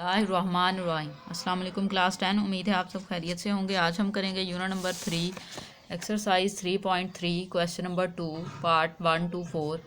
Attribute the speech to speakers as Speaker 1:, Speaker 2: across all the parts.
Speaker 1: बिस्मिल्लाहिर्रहमानिर्रहीम। अस्सलाम वालेकुम क्लास 10। उम्मीद है आप सब खैरियत से होंगे। आज हम करेंगे unit number 3 exercise 3.3 question number 2 part 1 to 4।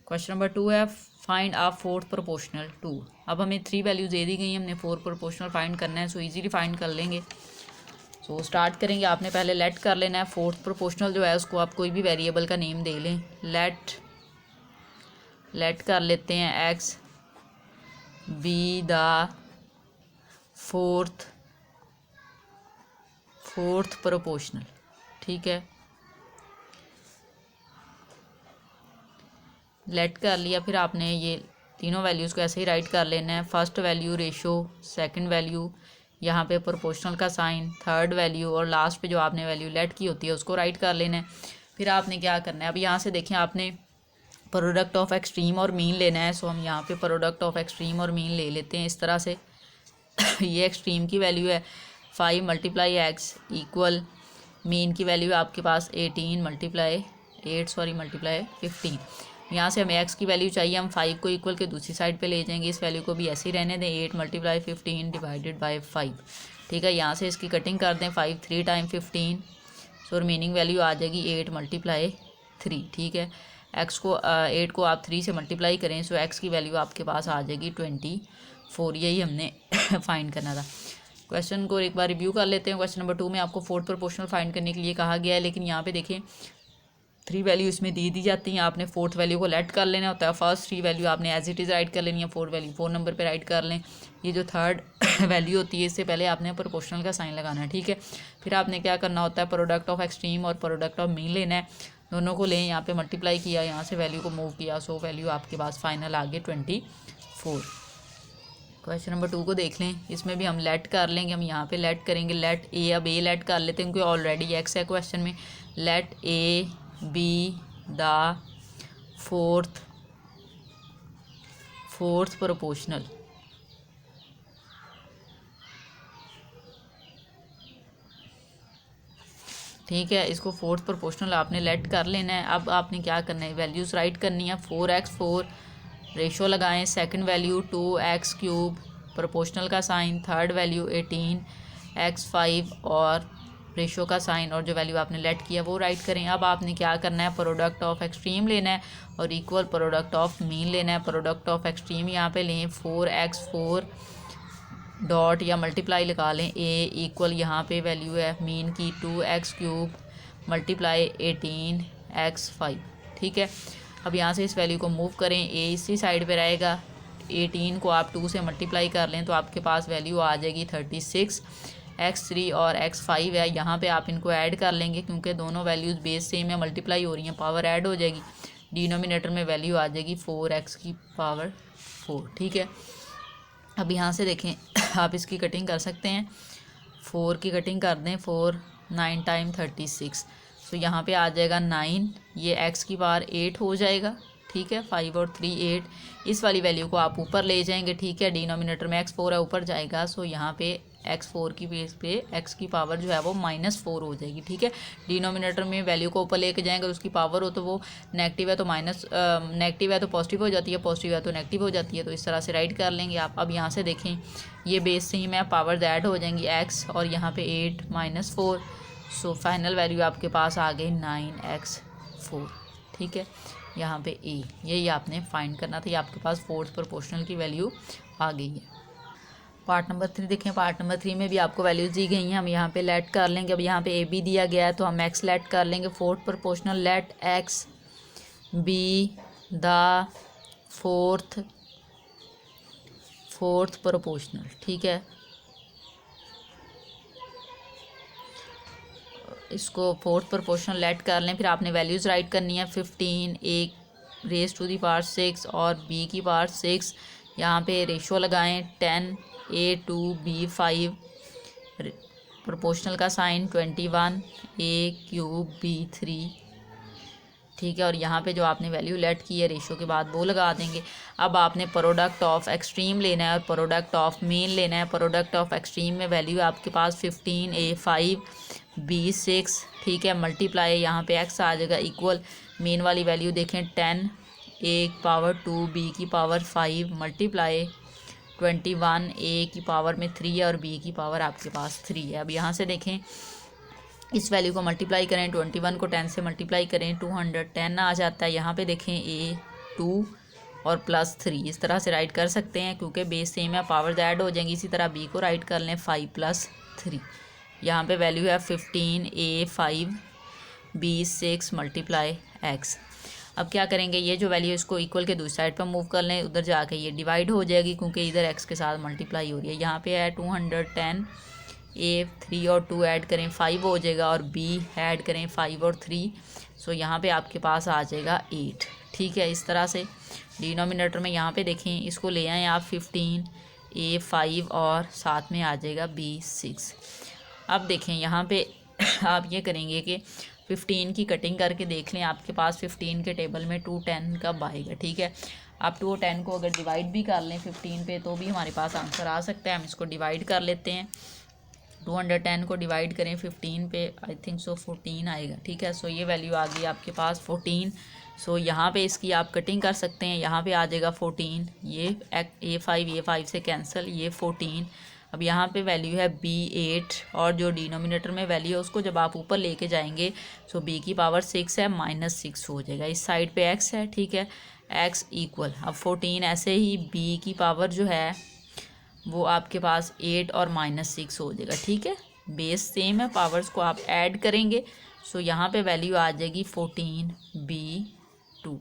Speaker 1: Question number 2 है फाइंड आ फोर्थ प्रोपोर्शनल 2। अब हमें 3 वैल्यूज दे दी गई, हमने 4 प्रोपोर्शनल फाइंड करना है। सो इजीली फाइंड कर लेंगे। सो स्टार्ट करेंगे। आपने पहले लेट कर लेना है। फोर्थ प्रोपोर्शनल जो है उसको आप कोई भी वेरिएबल का नेम दे लें। लेट कर लेते हैं x be the fourth proportional. ठीक है, लेट कर लिया। फिर आपने ये तीनों वैल्यूज़ को ऐसे ही राइट कर लेना है। First value ratio, second value यहाँ पे प्रोपोर्शनल का साइन, थर्ड वैल्यू और लास्ट पे जो आपने वैल्यू लेट की होती है उसको राइट कर लेना है। फिर आपने क्या करना है, अब यहाँ से देखें आपने प्रोडक्ट ऑफ एक्सट्रीम और मीन लेना है। सो हम यहाँ पे प्रोडक्ट ऑफ एक्सट्रीम और मीन ले लेते हैं इस तरह से। ये एक्सट्रीम की वैल्यू है 5 मल्टीप्लाई एक्स इक्वल मीन की वैल्यू आपके पास 18 मल्टीप्लाई 15। यहाँ से हमें एक्स की वैल्यू चाहिए, हम 5 को इक्वल के दूसरी साइड पे ले जाएंगे। इस वैल्यू को भी ऐसे ही रहने दें, 8 मल्टीप्लाई 15 डिवाइडेड बाई 5। ठीक है, यहाँ से इसकी कटिंग कर दें। 5 3 टाइम 15, सो रिमेनिंग वैल्यू आ जाएगी 8 मल्टीप्लाई 3। ठीक है, एक्स को 8 को आप 3 से मल्टीप्लाई करें, सो एक्स की वैल्यू आपके पास आ जाएगी 24। यही हमने फाइंड करना था। क्वेश्चन को एक बार रिव्यू कर लेते हैं। क्वेश्चन नंबर 2 में आपको फोर्थ प्रोपोर्शनल फाइंड करने के लिए कहा गया है, लेकिन यहाँ पे देखें 3 वैल्यू इसमें दी जाती हैं। आपने फोर्थ वैल्यू को लेट कर लेना होता है। फर्स्ट 3 वैल्यू आपने एज इट इज़ राइट कर लेनी है, फोर्थ वैल्यू 4 नंबर पे राइट कर लें। ये जो थर्ड वैल्यू होती है इससे पहले आपने प्रोपोर्शनल का साइन लगाना है। ठीक है, फिर आपने क्या करना होता है, प्रोडक्ट ऑफ एक्सट्रीम और प्रोडक्ट ऑफ मीन लेना है। दोनों को लें, यहाँ पे मल्टीप्लाई किया, यहाँ से वैल्यू को मूव किया, सो वैल्यू आपके पास फाइनल आ गई 24। क्वेश्चन नंबर 2 को देख लें। इसमें भी हम लेट कर लेंगे। हम यहाँ पे लेट करेंगे लेट ए। अब ए लेट कर लेते हैं क्योंकि ऑलरेडी एक्स है क्वेश्चन में। Let a be the fourth proportional. ठीक है, इसको फोर्थ प्रोपोर्शनल आपने लेट कर लेना है। अब आपने क्या करना है, वैल्यूज़ राइट करनी है। 4x4 रेशो लगाएं। सेकंड वैल्यू 2x³ प्रोपोर्शनल का साइन, थर्ड वैल्यू 18x5 और रेशो का साइन, और जो वैल्यू आपने लेट किया वो राइट करें। अब आपने क्या करना है, प्रोडक्ट ऑफ एक्सट्रीम लेना है और इक्वल प्रोडक्ट ऑफ मीन लेना है। प्रोडक्ट ऑफ एक्सट्रीम यहाँ पे लें 4x4 डॉट या मल्टीप्लाई लगा लें ए इक्वल यहाँ पे वैल्यू है मीन की 2x³ मल्टीप्लाई 18x5। ठीक है, अब यहाँ से इस वैल्यू को मूव करें, ए इसी साइड पे रहेगा। 18 को आप 2 से मल्टीप्लाई कर लें तो आपके पास वैल्यू आ जाएगी 36। x3 और x5 है, यहाँ पे आप इनको ऐड कर लेंगे क्योंकि दोनों वैल्यूज़ बेस सेम है, मल्टीप्लाई हो रही हैं, पावर ऐड हो जाएगी। डिनोमिनेटर में वैल्यू आ जाएगी 4x⁴। ठीक है, अब यहाँ से देखें आप इसकी कटिंग कर सकते हैं। 4 की कटिंग कर दें, 4 9 टाइम 36, तो यहाँ पे आ जाएगा 9। ये x⁴ 8 हो जाएगा। ठीक है, 5 और 3 8। इस वाली वैल्यू को आप ऊपर ले जाएंगे। ठीक है, डिनोमिनेटर में x4 है, ऊपर जाएगा। सो यहाँ पे x4 की बेस पे x की पावर जो है वो -4 हो जाएगी। ठीक है, डिनोमिनेटर में वैल्यू को ऊपर लेके जाएंगे, उसकी पावर हो तो वो नेगेटिव है तो नेगेटिव है तो पॉजिटिव हो जाती है, पॉजिटिव है तो नेगेटिव हो जाती है। तो इस तरह से राइट कर लेंगे आप। अब यहाँ से देखें ये बेस सेम है, पावर ऐड हो जाएंगी x और यहाँ पे 8 -4। सो फाइनल वैल्यू आपके पास आ गई 9x4। ठीक है, यहाँ पे ए, यही आपने फाइंड करना था। ये आपके पास फोर्थ प्रोपोर्शनल की वैल्यू आ गई है। पार्ट नंबर 3 देखें। पार्ट नंबर 3 में भी आपको वैल्यूज़ दी गई हैं, हम यहाँ पे लेट कर लेंगे। अब यहाँ पे ए बी दिया गया है तो हम एक्स लेट कर लेंगे। Fourth proportional let x be the fourth proportional. ठीक है, इसको फोर्थ प्रोपोर्शनल लेट कर लें। फिर आपने वैल्यूज़ राइट करनी है। 15 a⁻⁶ और b⁻⁶। यहाँ पे रेशो लगाएं 10 a2b5 प्रोपोर्शनल का साइन 21 a³ b3। ठीक है, और यहाँ पे जो आपने वैल्यू लेट की है रेशो के बाद वो लगा देंगे। अब आपने प्रोडक्ट ऑफ एक्सट्रीम लेना है और प्रोडक्ट ऑफ मीन लेना है। प्रोडक्ट ऑफ एक्सट्रीम में वैल्यू आपके पास 15 a5 b6। ठीक है, मल्टीप्लाई यहाँ पे x आ जाएगा इक्वल मीन वाली वैल्यू देखें 10 a⁻² b⁻5 मल्टीप्लाई 21 ए की पावर में 3 है और बी की पावर आपके पास 3 है। अब यहाँ से देखें, इस वैल्यू को मल्टीप्लाई करें, 21 को 10 से मल्टीप्लाई करें, 210 आ जाता है। यहाँ पे देखें ए 2 और प्लस 3, इस तरह से राइट कर सकते हैं क्योंकि बेस सेम है, पावर्स ऐड हो जाएंगी। इसी तरह बी को राइट कर लें 5 + 3। यहाँ पे वैल्यू है 15, ए 5, बी 6 × x। अब क्या करेंगे, ये जो वैल्यू इसको इक्वल के दूसरी साइड पर मूव कर लें, उधर जाके ये डिवाइड हो जाएगी क्योंकि इधर x के साथ मल्टीप्लाई हो रही है। यहाँ पे है 210, ए 3 और 2 ऐड करें 5 हो जाएगा और बी ऐड करें 5 और 3, सो यहाँ पे आपके पास आ जाएगा 8। ठीक है, इस तरह से डिनोमिनेटर में यहाँ पे देखें, इसको ले आएँ आप 15, ए 5 और साथ में आ जाएगा बी 6। अब देखें यहाँ पे आप ये करेंगे कि 15 की कटिंग करके देख लें, आपके पास 15 के टेबल में 210 कब आएगा। ठीक है, आप 210 को अगर डिवाइड भी कर लें 15 पे तो भी हमारे पास आंसर आ सकता है। हम इसको डिवाइड कर लेते हैं, 210 को डिवाइड करें 15 पे, आई थिंक सो 14 आएगा। ठीक है, सो ये वैल्यू आ गई आपके पास 14। सो यहाँ पे इसकी आप कटिंग कर सकते हैं, यहाँ पे आ जाएगा 14, ये A5 से कैंसिल, ये 14। अब यहाँ पे वैल्यू है B8 और जो डिनोमिनेटर में वैल्यू है उसको जब आप ऊपर लेके जाएंगे सो B की पावर 6 है, -6 हो जाएगा। इस साइड पे x है, ठीक है, x इक्वल, अब 14 ऐसे ही B की पावर जो है वो आपके पास 8 और -6 हो जाएगा। ठीक है, बेस सेम है, पावर्स को आप ऐड करेंगे, सो यहाँ पे वैल्यू आ जाएगी 14B2।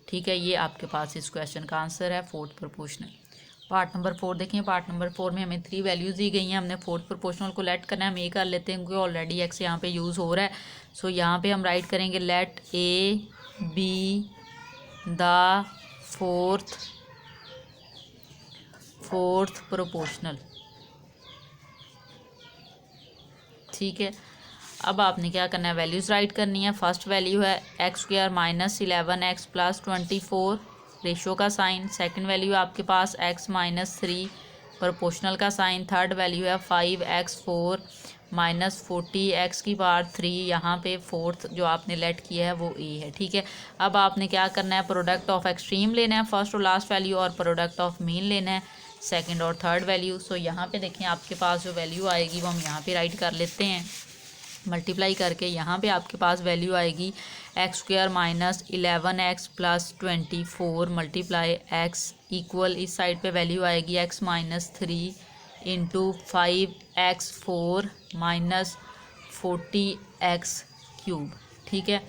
Speaker 1: ठीक है, ये आपके पास इस क्वेश्चन का आंसर है, फोर्थ प्रोपोर्शनल। पार्ट नंबर 4 देखें, पार्ट नंबर 4 में हमें 3 वैल्यूज़ दी गई हैं, हमने फोर्थ प्रोपोर्शनल को लेट करना है। हम ये कर लेते हैं क्योंकि ऑलरेडी एक्स यहाँ पे यूज़ हो रहा है। सो यहाँ पे हम राइट करेंगे let a be the fourth proportional. ठीक है, अब आपने क्या करना है, वैल्यूज़ राइट करनी है। फर्स्ट वैल्यू है x² - 11x + 24 रेशो का साइन। सेकंड वैल्यू है आपके पास x - 3 प्रोपोर्शनल का साइन। थर्ड वैल्यू है 5x4 - 40x⁻3। यहाँ पे फोर्थ जो आपने लेट किया है वो a है। ठीक है, अब आपने क्या करना है, प्रोडक्ट ऑफ एक्सट्रीम लेना है फर्स्ट और लास्ट वैल्यू, और प्रोडक्ट ऑफ मीन लेना है सेकंड और थर्ड वैल्यू। सो यहाँ पे देखें आपके पास जो वैल्यू आएगी वो हम यहाँ पे राइट कर लेते हैं, मल्टीप्लाई करके यहाँ पे आपके पास वैल्यू आएगी x² - 11x + 24 × x इक्वल, इस साइड पे वैल्यू आएगी x - 3 × 5x4 - 40x3। ठीक है,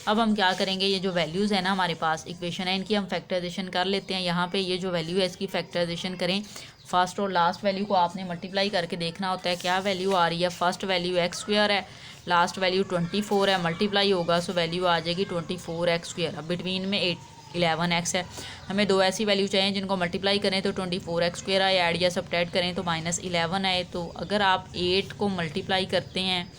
Speaker 1: अब हम क्या करेंगे, ये जो वैल्यूज़ है ना हमारे पास इक्वेशन है, इनकी हम फैक्टराइजेशन कर लेते हैं। यहाँ पे ये जो वैल्यू है इसकी फैक्टराइजेशन करें। फर्स्ट और लास्ट वैल्यू को आपने मल्टीप्लाई करके देखना होता है क्या वैल्यू आ रही है। फर्स्ट वैल्यू x² है, लास्ट वैल्यू 24 है, मल्टीप्लाई होगा सो वैल्यू आ जाएगी 24x²। अब बिटवीन में 11x है, हमें दो ऐसी वैल्यू चाहिए जिनको मल्टीप्लाई करें तो 24x² आए, ऐड या सब्ट्रैक्ट करें तो -11 आए। तो अगर आप 8 को मल्टीप्लाई करते हैं,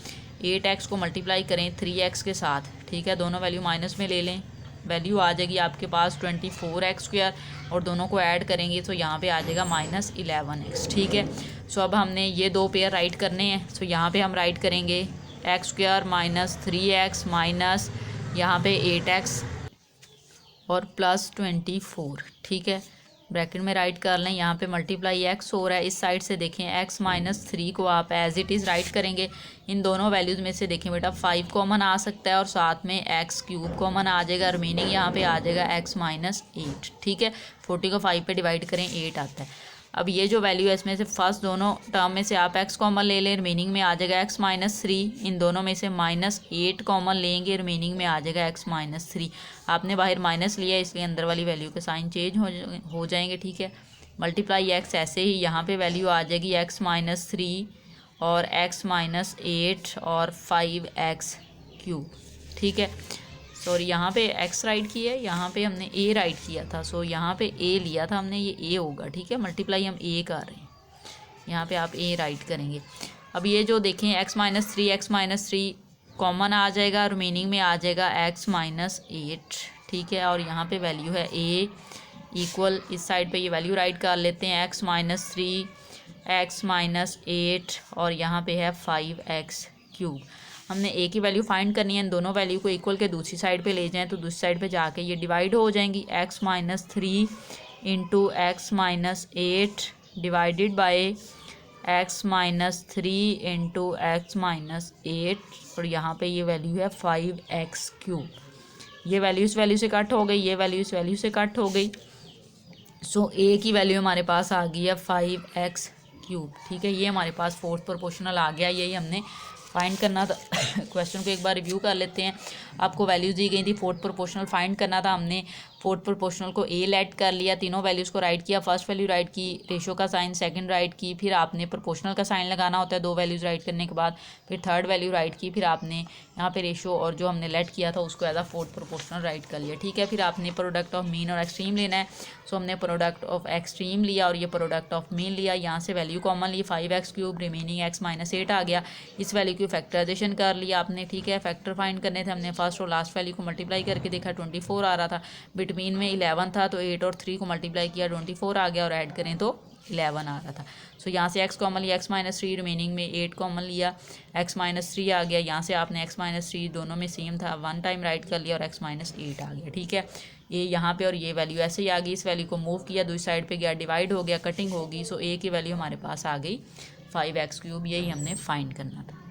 Speaker 1: 8x को मल्टीप्लाई करें 3x के साथ, ठीक है, दोनों वैल्यू माइनस में ले लें, वैल्यू आ जाएगी आपके पास 24x² और दोनों को ऐड करेंगे तो यहाँ पे आ जाएगा -11x। ठीक है, सो अब हमने ये दो पेयर राइट करने हैं। सो यहाँ पे हम राइट करेंगे x² - 3x माइनस यहाँ पे 8x और +24। ठीक है, ब्रैकेट में राइट कर लें, यहाँ पे मल्टीप्लाई x हो रहा है, इस साइड से देखें x - 3 को आप एज इट इज़ राइट करेंगे। इन दोनों वैल्यूज़ में से देखें बेटा 5 कॉमन आ सकता है और साथ में x³ कॉमन आ जाएगा, रिमेनिंग यहाँ पे आ जाएगा x - 8। ठीक है, 40 को 5 पे डिवाइड करें 8 आता है। अब ये जो वैल्यू है इसमें से फर्स्ट दोनों टर्म में से आप x कॉमन ले लें, रिमेनिंग में आ जाएगा x - 3। इन दोनों में से -8 कॉमन लेंगे, रिमेनिंग में आ जाएगा x - 3। आपने बाहर माइनस लिया इसलिए अंदर वाली वैल्यू के साइन चेंज हो जाएंगे। ठीक है, मल्टीप्लाई x ऐसे ही यहाँ पे वैल्यू आ जाएगी x - 3 और x - 8 और 5x³। ठीक है, सॉरी यहाँ पे x राइट किया है, यहाँ पे हमने a राइट किया था, सो यहाँ पे a लिया था हमने, ये a होगा। ठीक है, मल्टीप्लाई हम a कर रहे हैं, यहाँ पे आप a राइट करेंगे। अब ये जो देखें x - 3 कॉमन आ जाएगा, रिमेनिंग में आ जाएगा x - 8। ठीक है, और यहाँ पे वैल्यू है a इक्वल, इस साइड पे ये वैल्यू राइट कर लेते हैं x - 3 x - 8 और यहाँ पे है 5x³। हमने a की वैल्यू फाइंड करनी है, इन दोनों वैल्यू को इक्वल के दूसरी साइड पे ले जाएं तो दूसरी साइड पे जाके ये डिवाइड हो जाएंगी। x - 3 × x - 8 divided by x minus 3 into x minus 8 और यहाँ पे ये वैल्यू है 5x³। ये वैल्यू इस वैल्यू से कट हो गई, ये वैल्यू इस वैल्यू से कट हो गई। सो ए की वैल्यू हमारे पास आ गई है 5x³। ठीक है, ये हमारे पास फोर्थ प्रोपोर्शनल आ गया, यही हमने फाइंड करना था। क्वेश्चन को एक बार रिव्यू कर लेते हैं। आपको वैल्यूज़ दी गई थी, फोर्थ प्रोपोर्शनल फाइंड करना था। हमने फोर्थ प्रोपोर्शनल को ए लेट कर लिया, तीनों वैल्यूज़ को राइट किया। फर्स्ट वैल्यू राइट की, रेशो का साइन सेकंड राइट की, फिर आपने प्रोपोर्शनल का साइन लगाना होता है दो वैल्यूज़ राइट करने के बाद, फिर थर्ड वैल्यू राइट की, फिर आपने यहाँ पे रेशो और जो हमने लेट किया था उसको as a fourth proportional write कर लिया। ठीक है, फिर आपने प्रोडक्ट ऑफ मीन और एक्सट्रीम लेना है। सो हमने प्रोडक्ट ऑफ एक्सट्रीम लिया और ये प्रोडक्ट ऑफ मीन लिया। यहाँ से वैल्यू कॉमन ली, 5x³ रिमेनिंग x माइनस 8 आ गया। इस वैल्यू की फैक्टराइजेशन कर लिया आपने। ठीक है, फैक्टर फाइंड करने थे हमने, फर्स्ट और लास्ट वैल्यू को मल्टीप्लाई करके देखा 24 आ रहा था, बिटवीन में 11 था तो 8 और 3 को मल्टीप्लाई किया 24 आ गया और ऐड करें तो 11 आ रहा था। सो यहाँ से x कॉमन लिया, x माइनस 3 रिमेनिंग में 8 कॉमन लिया, x माइनस 3 आ गया। यहाँ से आपने x माइनस 3 दोनों में सेम था, वन टाइम राइट कर लिया और x माइनस 8 आ गया। ठीक है, ये यहाँ पे और ये वैल्यू ऐसे ही आ गई। इस वैल्यू को मूव किया, दूसरी साइड पे गया, डिवाइड हो गया, कटिंग होगी। सो a की वैल्यू हमारे पास आ गई 5x³। यही हमने फाइंड करना था।